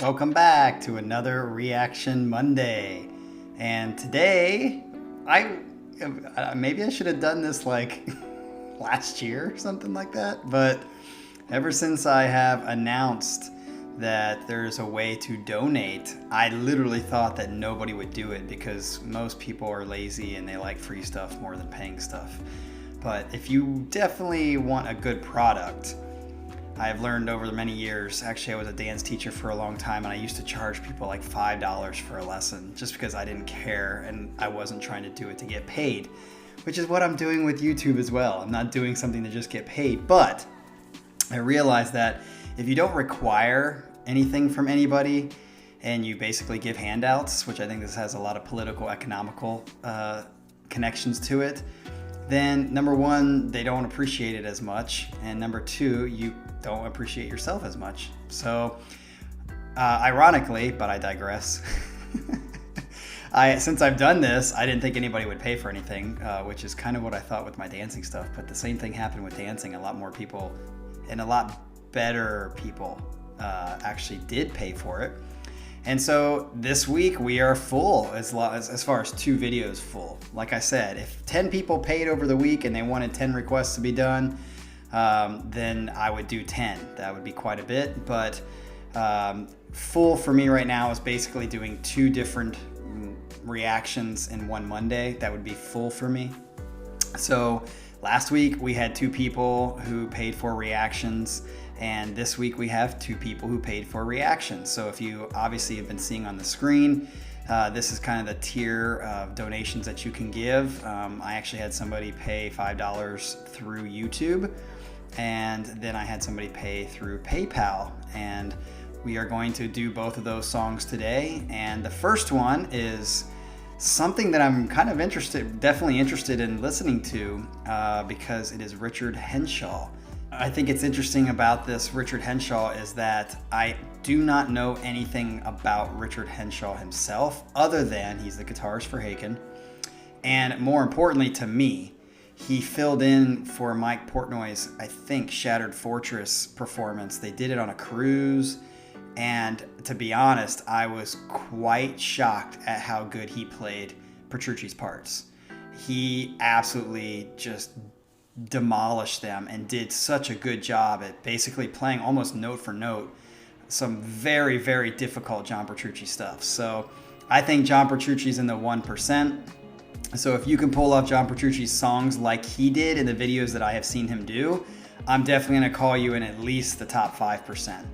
Welcome back to another Reaction Monday. And today, maybe I should have done this like last year or something like that, but ever since I have announced that there's a way to donate, I literally thought that nobody would do it because most people are lazy and they like free stuff more than paying stuff. But if you definitely want a good product, I've learned over the many years, actually I was a dance teacher for a long time and I used to charge people like $5 for a lesson just because I didn't care and I wasn't trying to do it to get paid, which is what I'm doing with YouTube as well. I'm not doing something to just get paid, but I realized that if you don't require anything from anybody and you basically give handouts, which I think this has a lot of political, economical connections to it, then number one, they don't appreciate it as much, and number two, you don't appreciate yourself as much. So ironically, but I digress, since I've done this, I didn't think anybody would pay for anything, which is kind of what I thought with my dancing stuff, but the same thing happened with dancing. A lot more people and a lot better people actually did pay for it. And so this week we are full as far as 2 videos full. Like I said, if 10 people paid over the week and they wanted 10 requests to be done, then I would do 10. That would be quite a bit, but full for me right now is basically doing 2 different reactions in one Monday. That would be full for me. So last week we had 2 people who paid for reactions, and this week we have 2 people who paid for reactions. So if you obviously have been seeing on the screen, this is kind of the tier of donations that you can give. I actually had somebody pay $5 through YouTube, and then I had somebody pay through PayPal, and we are going to do both of those songs today. And the first one is something that I'm kind of definitely interested in listening to, because it is Richard Henshall. I think it's interesting about this Richard Henshall is that I do not know anything about Richard Henshall himself other than he's the guitarist for Haken. And more importantly to me, he filled in for Mike Portnoy's, I think, Shattered Fortress performance. They did it on a cruise. And to be honest, I was quite shocked at how good he played Petrucci's parts. He absolutely just demolished them and did such a good job at basically playing almost note for note some very, very difficult John Petrucci stuff. So I think John Petrucci's in the 1%. So if you can pull off John Petrucci's songs like he did in the videos that I have seen him do, I'm definitely going to call you in at least the top 5%.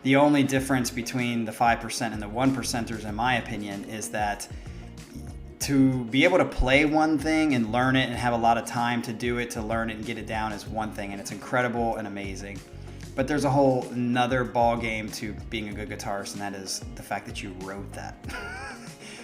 The only difference between the 5% and the 1%ers, in my opinion, is that to be able to play one thing and learn it and have a lot of time to do it, to learn it and get it down is one thing, and it's incredible and amazing. But there's a whole another ball game to being a good guitarist, and that is the fact that you wrote that.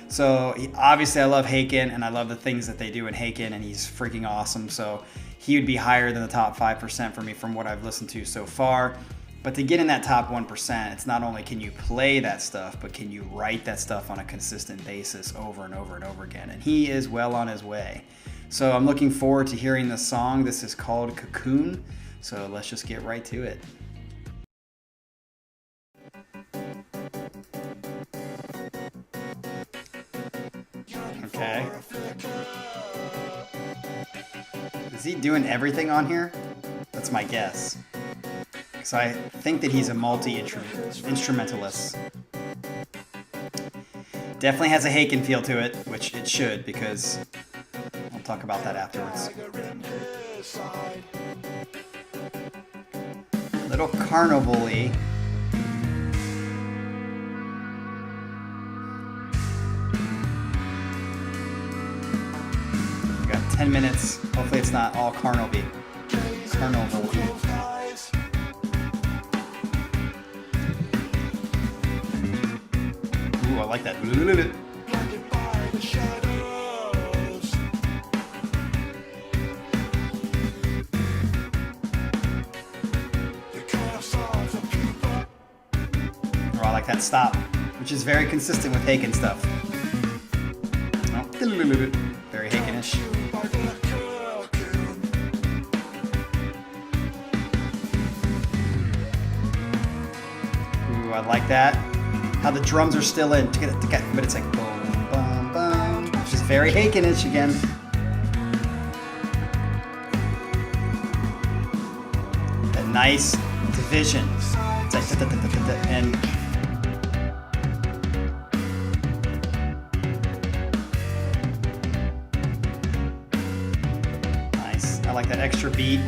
So obviously I love Haken and I love the things that they do in Haken, and he's freaking awesome. So he would be higher than the top 5% for me from what I've listened to so far. But to get in that top 1%, it's not only can you play that stuff, but can you write that stuff on a consistent basis over and over and over again. And he is well on his way. So I'm looking forward to hearing this song. This is called Cocoon. So let's just get right to it. Okay. Is he doing everything on here? That's my guess. So I think that he's a multi-instrumentalist. Definitely has a Haken feel to it, which it should, because I'll talk about that afterwards. Little carnival-y. We got 10 minutes. Hopefully it's not all carnival-y. Carnival-y. Ooh, I like that. Oh, I like that stop, which is very consistent with Haken stuff. Oh, very Haken-ish. Ooh, I like that. how the drums are still in, but it's like boom, boom, boom, which is very Haken-ish again. That nice division. It's like and nice. I like that extra beat.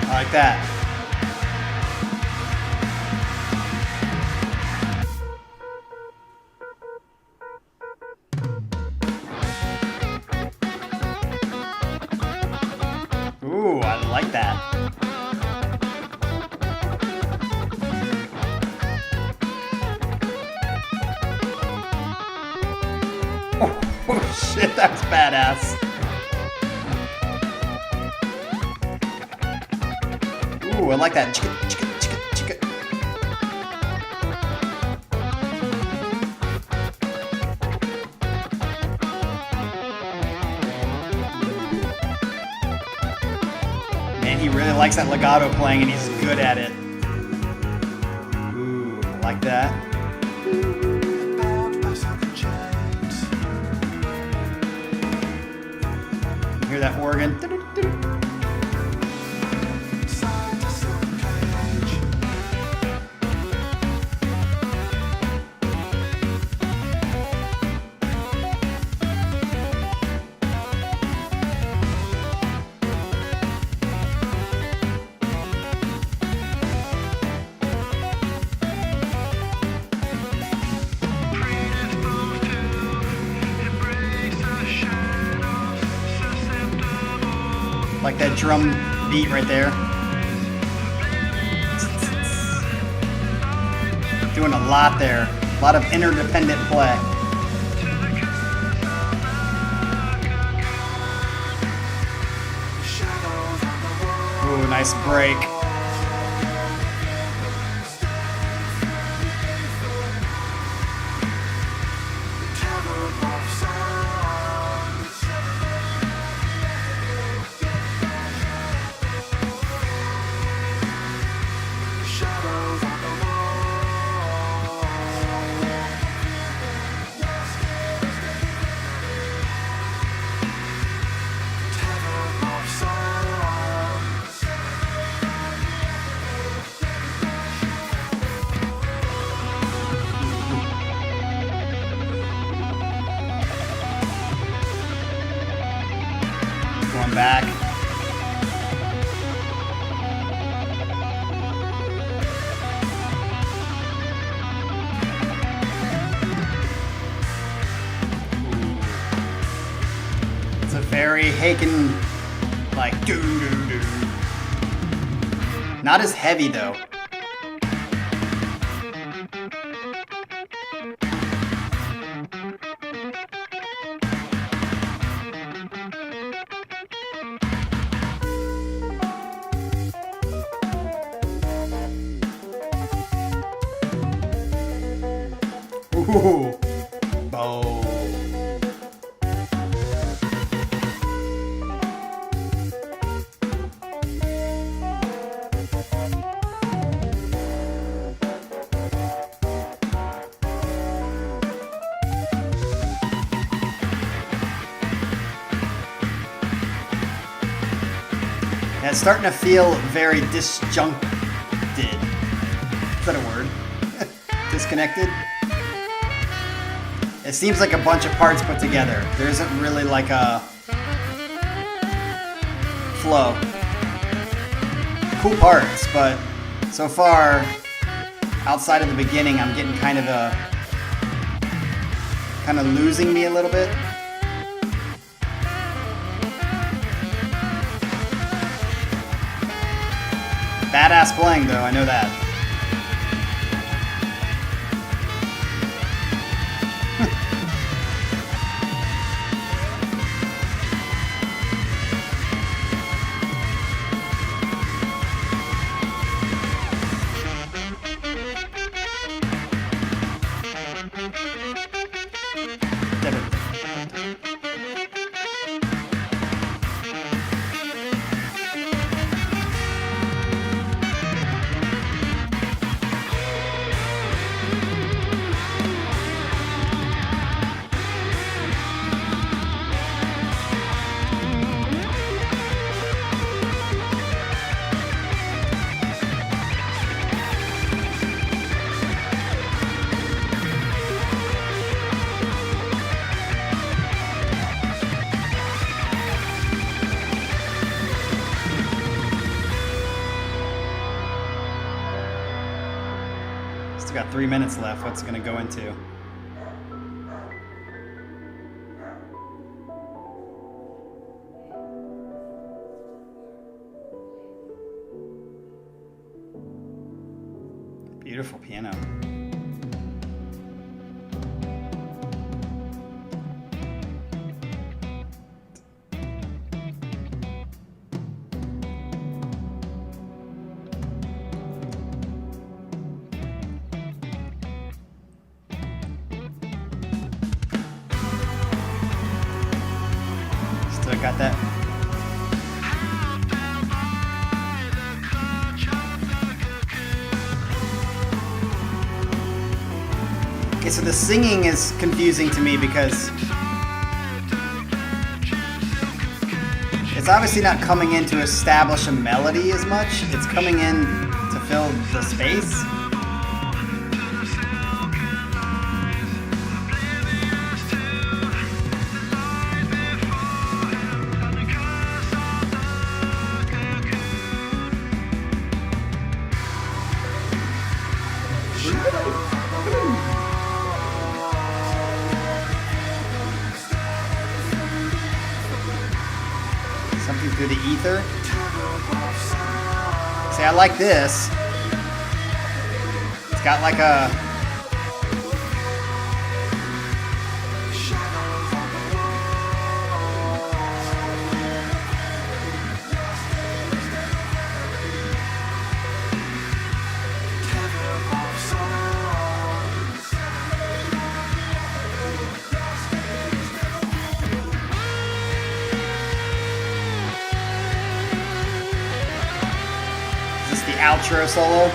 Like that. Ooh, I like that. Oh shit, that's badass. Ooh, I like that. Chicka, chicka, chicka, chicka. Man, he really likes that legato playing and he's good at it. Ooh, I like that. You hear that organ? Like that drum beat right there. Doing a lot there. A lot of interdependent play. Ooh, nice break. Going back. It's a very Haken, like doo doo doo. Not as heavy though. Ooh, bow. Yeah, it's starting to feel very disjuncted. Is that a word? Disconnected? It seems like a bunch of parts put together. There isn't really like a flow. Cool parts, but so far, outside of the beginning, I'm getting kind of losing me a little bit. Badass playing though, I know that. Still got 3 minutes left. What's it gonna go into? Beautiful piano. Still got that. Okay, so the singing is confusing to me because it's obviously not coming in to establish a melody as much. It's coming in to fill the space. Something through the ether. See, I like this. It's got like a... outro solo.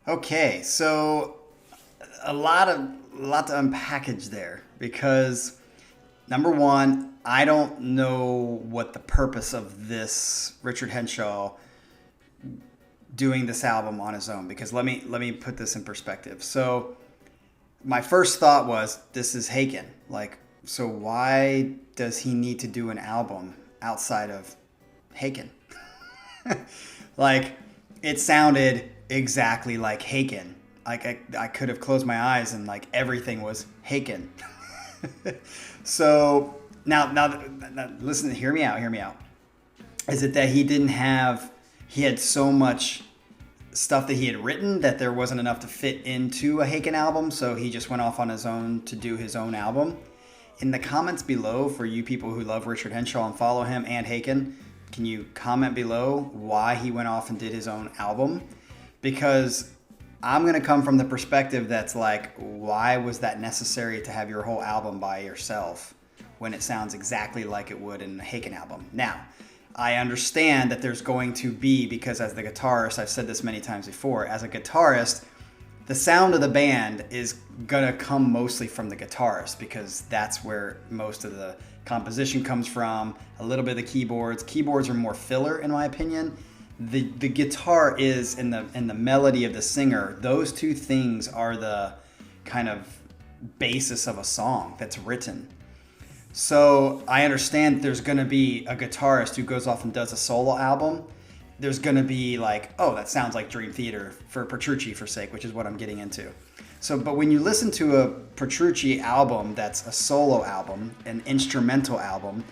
Okay, so a lot to unpackage there because number one, I don't know what the purpose of this Richard Henshall doing this album on his own, because let me put this in perspective. So my first thought was, this is Haken. Like, so why does he need to do an album outside of Haken? Like, it sounded exactly like Haken. Like I could have closed my eyes and like everything was Haken. So now listen, hear me out. Is it that he had so much stuff that he had written that there wasn't enough to fit into a Haken album, so he just went off on his own to do his own album? In the comments below, for you people who love Richard Henshall and follow him and Haken, can you comment below why he went off and did his own album? Because I'm going to come from the perspective that's like, why was that necessary to have your whole album by yourself when it sounds exactly like it would in a Haken album? Now, I understand that there's going to be, because as the guitarist, I've said this many times before, as a guitarist, the sound of the band is going to come mostly from the guitarist, because that's where most of the composition comes from, a little bit of the keyboards. Keyboards are more filler, in my opinion. The guitar is in the melody of the singer. Those two things are the kind of basis of a song that's written. So I understand there's going to be a guitarist who goes off and does a solo album. There's going to be like, oh, that sounds like Dream Theater for Petrucci, for sake, which is what I'm getting into. So, but when you listen to a Petrucci album that's a solo album, an instrumental album,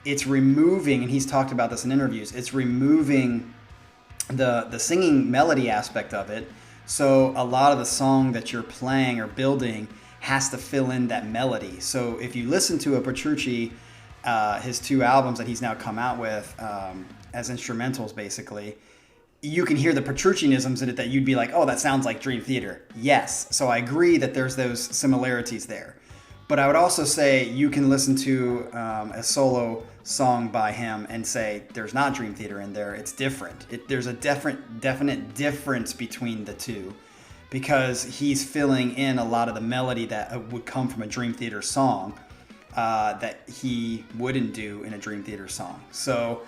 it's removing, and he's talked about this in interviews, it's removing the singing melody aspect of it. So a lot of the song that you're playing or building has to fill in that melody. So if you listen to a Petrucci, his 2 albums that he's now come out with as instrumentals, basically, you can hear the Petruccianisms in it that you'd be like, oh, that sounds like Dream Theater. Yes. So I agree that there's those similarities there. But I would also say you can listen to a solo song by him and say there's not Dream Theater in there. It's different. There's a definite difference between the two, because he's filling in a lot of the melody that would come from a Dream Theater song that he wouldn't do in a Dream Theater song. So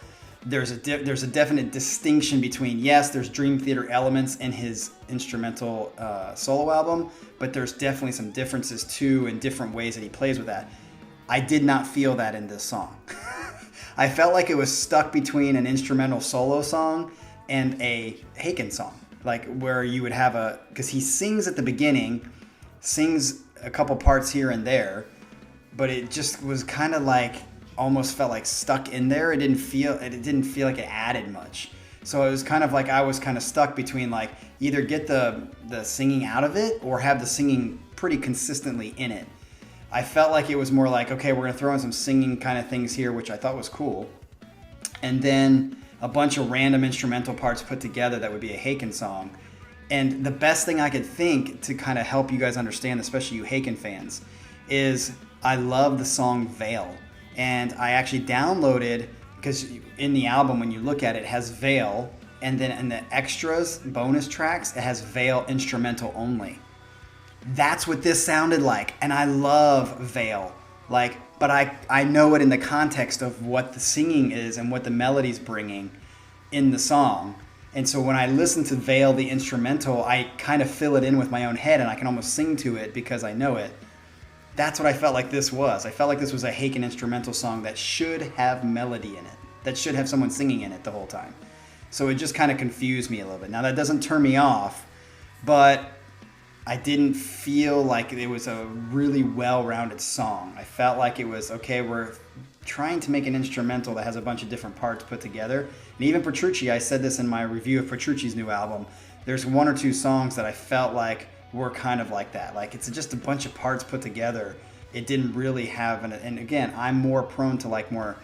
there's a definite distinction between, yes, there's Dream Theater elements in his instrumental solo album, but there's definitely some differences too, in different ways that he plays with that. I did not feel that in this song. I felt like it was stuck between an instrumental solo song and a Haken song, like where you would have because he sings at the beginning, sings a couple parts here and there, but it just was kind of like, almost felt like stuck in there. It didn't feel like it added much. So it was kind of like I was kind of stuck between, like, either get the singing out of it or have the singing pretty consistently in it. I felt like it was more like, okay, we're gonna throw in some singing kind of things here, which I thought was cool, and then a bunch of random instrumental parts put together that would be a Haken song. And the best thing I could think to kind of help you guys understand, especially you Haken fans, is I love the song Veil. And I actually downloaded, because in the album, when you look at it, it has Veil, and then in the extras, bonus tracks, it has Veil instrumental only. That's what this sounded like, and I love Veil. But I know it in the context of what the singing is and what the melody's bringing in the song. And so when I listen to Veil, the instrumental, I kind of fill it in with my own head, and I can almost sing to it because I know it. That's what I felt like this was. I felt like this was a Haken instrumental song that should have melody in it, that should have someone singing in it the whole time. So it just kind of confused me a little bit. Now, that doesn't turn me off, but I didn't feel like it was a really well-rounded song. I felt like it was, okay, we're trying to make an instrumental that has a bunch of different parts put together. And even Petrucci, I said this in my review of Petrucci's new album, there's 1 or 2 songs that I felt like were kind of like that. Like, it's just a bunch of parts put together. It didn't really have and again, I'm more prone to more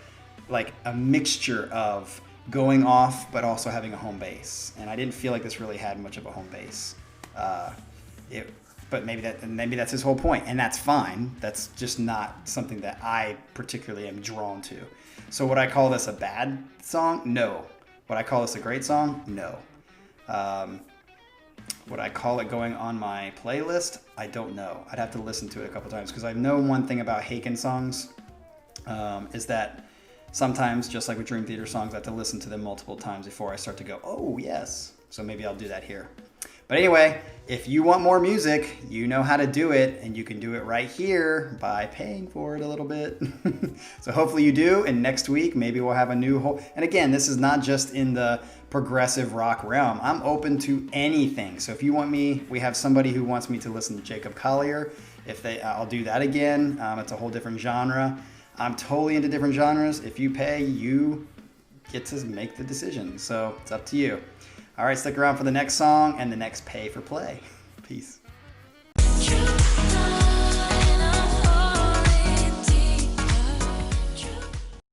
like a mixture of going off but also having a home base. And I didn't feel like this really had much of a home base. But maybe that's his whole point, and that's fine. That's just not something that I particularly am drawn to. So would I call this a bad song? No. Would I call this a great song? No. Would I call it going on my playlist? I don't know. I'd have to listen to it a couple times, because I know one thing about Haken songs is that sometimes, just like with Dream Theater songs, I have to listen to them multiple times before I start to go, oh, yes. So maybe I'll do that here. But anyway, if you want more music, you know how to do it, and you can do it right here by paying for it a little bit. So hopefully you do, and next week maybe we'll have a new whole... And again, this is not just in the progressive rock realm. I'm open to anything. So if you want me, we have somebody who wants me to listen to Jacob Collier. I'll do that again. It's a whole different genre. I'm totally into different genres. If you pay, you get to make the decision. So it's up to you. All right, stick around for the next song and the next pay for play. Peace.